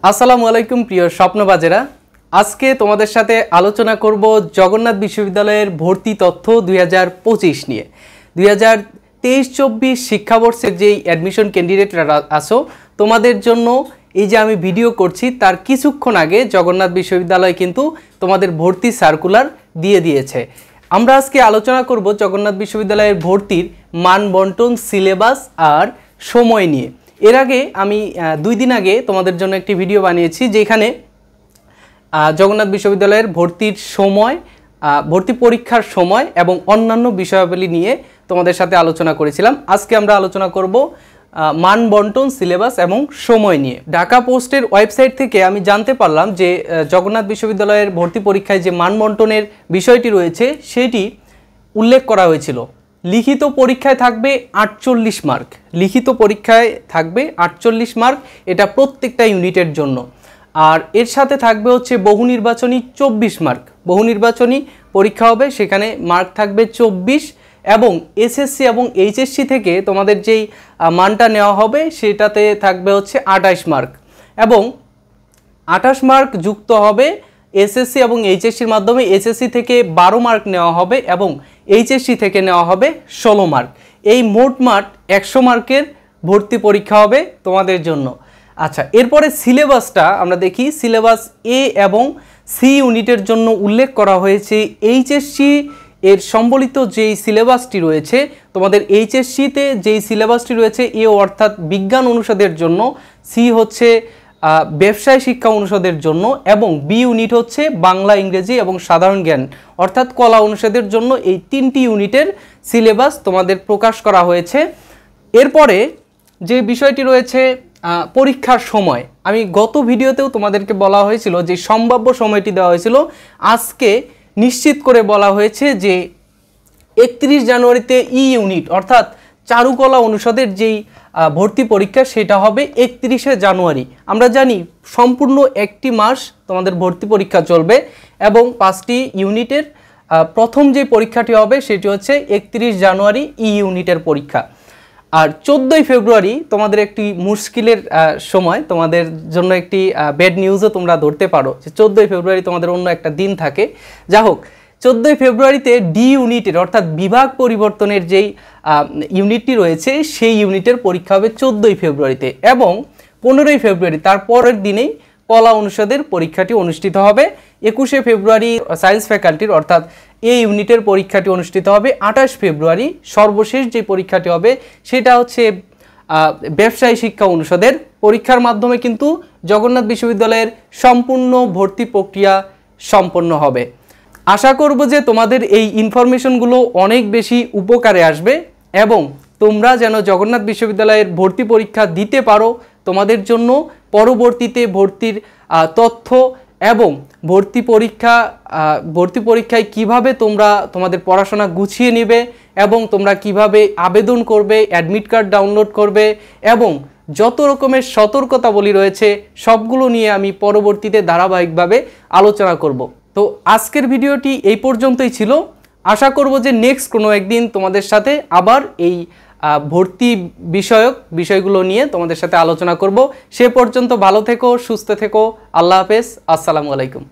আসসালামু আলাইকুম প্রিয় স্বপ্নবাজেরা। আজকে তোমাদের সাথে আলোচনা করব জগন্নাথ বিশ্ববিদ্যালয়ের ভর্তি তথ্য 2025 নিয়ে। 2023-24 শিক্ষাবর্ষের যেই অ্যাডমিশন ক্যান্ডিডেটরা আসো, তোমাদের জন্য এই যে আমি ভিডিও করছি তার কিছুক্ষণ আগে জগন্নাথ বিশ্ববিদ্যালয় কিন্তু তোমাদের ভর্তি সার্কুলার দিয়ে দিয়েছে। আমরা আজকে আলোচনা করব জগন্নাথ বিশ্ববিদ্যালয়ের ভর্তির মান বন্টন, সিলেবাস আর সময় নিয়ে। এর আগে আমি 2 দিন আগে তোমাদের জন্য একটি ভিডিও বানিয়েছি যেখানে জগন্নাথ বিশ্ববিদ্যালয়ের ভর্তির সময়, ভর্তি পরীক্ষার সময় এবং অন্যান্য বিষয়াবলী নিয়ে তোমাদের সাথে আলোচনা করেছিলাম। আজকে আমরা আলোচনা করব মান বন্টন, সিলেবাস এবং সময় নিয়ে। ঢাকা পোস্টের ওয়েবসাইট থেকে আমি জানতে পারলাম যে জগন্নাথ বিশ্ববিদ্যালয়ের ভর্তি পরীক্ষায় যে মান বন্টনের বিষয়টি রয়েছে সেটি উল্লেখ করা হয়েছিল। লিখিত পরীক্ষায় থাকবে 48 মার্ক, লিখিত পরীক্ষায় থাকবে 48 মার্ক, এটা প্রত্যেকটা ইউনিটের জন্য। আর এর সাথে থাকবে হচ্ছে বহু নির্বাচনী 24 মার্ক, বহু নির্বাচনী পরীক্ষা হবে, সেখানে মার্ক থাকবে 24 এবং এসএসসি এবং এইচএসসি থেকে তোমাদের যেই মানটা নেওয়া হবে সেটাতে থাকবে হচ্ছে 28 মার্ক এবং 28 মার্ক যুক্ত হবে এসএসসি এবং এইচএসসির মাধ্যমে। এসএসসি থেকে 12 মার্ক নেওয়া হবে এবং এইচএসসি থেকে নেওয়া হবে 16 মার্ক। এই মোট 100 মার্কের ভর্তি পরীক্ষা হবে তোমাদের জন্য। আচ্ছা, এরপরে সিলেবাসটা আমরা দেখি। সিলেবাস এ এবং সি ইউনিটের জন্য উল্লেখ করা হয়েছে এইচএসসি এর সম্বলিত যেই সিলেবাসটি রয়েছে, তোমাদের এইচএসসিতে যেই সিলেবাসটি রয়েছে এ অর্থাৎ বিজ্ঞান অনুষদের জন্য, সি হচ্ছে ব্যবসায় শিক্ষা অনুষদের জন্য এবং বি ইউনিট হচ্ছে বাংলা, ইংরেজি এবং সাধারণ জ্ঞান অর্থাৎ কলা অনুষদের জন্য। এই 3টি ইউনিটের সিলেবাস তোমাদের প্রকাশ করা হয়েছে। এরপরে যে বিষয়টি রয়েছে পরীক্ষার সময়, আমি গত ভিডিওতেও তোমাদেরকে বলা হয়েছিল যে সম্ভাব্য সময়টি দেওয়া হয়েছিল, আজকে নিশ্চিত করে বলা হয়েছে যে 31 জানুয়ারিতে ই ইউনিট অর্থাৎ চারুকলা অনুষদের যেই ভর্তি পরীক্ষা সেটা হবে 31শে জানুয়ারি। আমরা জানি সম্পূর্ণ একটি মাস তোমাদের ভর্তি পরীক্ষা চলবে এবং 5টি ইউনিটের প্রথম যে পরীক্ষাটি হবে সেটি হচ্ছে 31 জানুয়ারি ই ইউনিটের পরীক্ষা। আর 14ই ফেব্রুয়ারি তোমাদের একটি মুশকিলের সময়, তোমাদের জন্য একটি ব্যাড নিউজও তোমরা ধরতে পারো যে 14ই ফেব্রুয়ারি তোমাদের অন্য একটা দিন থাকে। যা হোক, 14ই ফেব্রুয়ারিতে ডি ইউনিটের অর্থাৎ বিভাগ পরিবর্তনের যেই ইউনিটটি রয়েছে সেই ইউনিটের পরীক্ষা হবে 14ই ফেব্রুয়ারিতে এবং 15ই ফেব্রুয়ারি তার পরের দিনেই কলা অনুষদের পরীক্ষাটি অনুষ্ঠিত হবে। 21শে ফেব্রুয়ারি সায়েন্স ফ্যাকাল্টির অর্থাৎ এই ইউনিটের পরীক্ষাটি অনুষ্ঠিত হবে। 28 ফেব্রুয়ারি সর্বশেষ যে পরীক্ষাটি হবে সেটা হচ্ছে ব্যবসায় শিক্ষা অনুষদের। পরীক্ষার মাধ্যমে কিন্তু জগন্নাথ বিশ্ববিদ্যালয়ের সম্পূর্ণ ভর্তি প্রক্রিয়া সম্পন্ন হবে। আশা করব যে তোমাদের এই ইনফরমেশনগুলো অনেক বেশি উপকারে আসবে এবং তোমরা যেন জগন্নাথ বিশ্ববিদ্যালয়ের ভর্তি পরীক্ষা দিতে পারো। তোমাদের জন্য পরবর্তীতে ভর্তির তথ্য এবং ভর্তি পরীক্ষায় কিভাবে তোমরা তোমাদের পড়াশোনা গুছিয়ে নেবে এবং তোমরা কিভাবে আবেদন করবে, অ্যাডমিট কার্ড ডাউনলোড করবে এবং যত রকমের সতর্কতাবলী রয়েছে সবগুলো নিয়ে আমি পরবর্তীতে ধারাবাহিকভাবে আলোচনা করব। তো আজকের ভিডিওটি এই পর্যন্তই ছিল। আশা করব যে নেক্সট কোনো একদিন তোমাদের সাথে আবার এই ভর্তি বিষয়গুলো নিয়ে তোমাদের সাথে আলোচনা করব। সে পর্যন্ত ভালো থেকো, সুস্থ থেকো। আল্লাহ হাফেজ, আসসালামু আলাইকুম।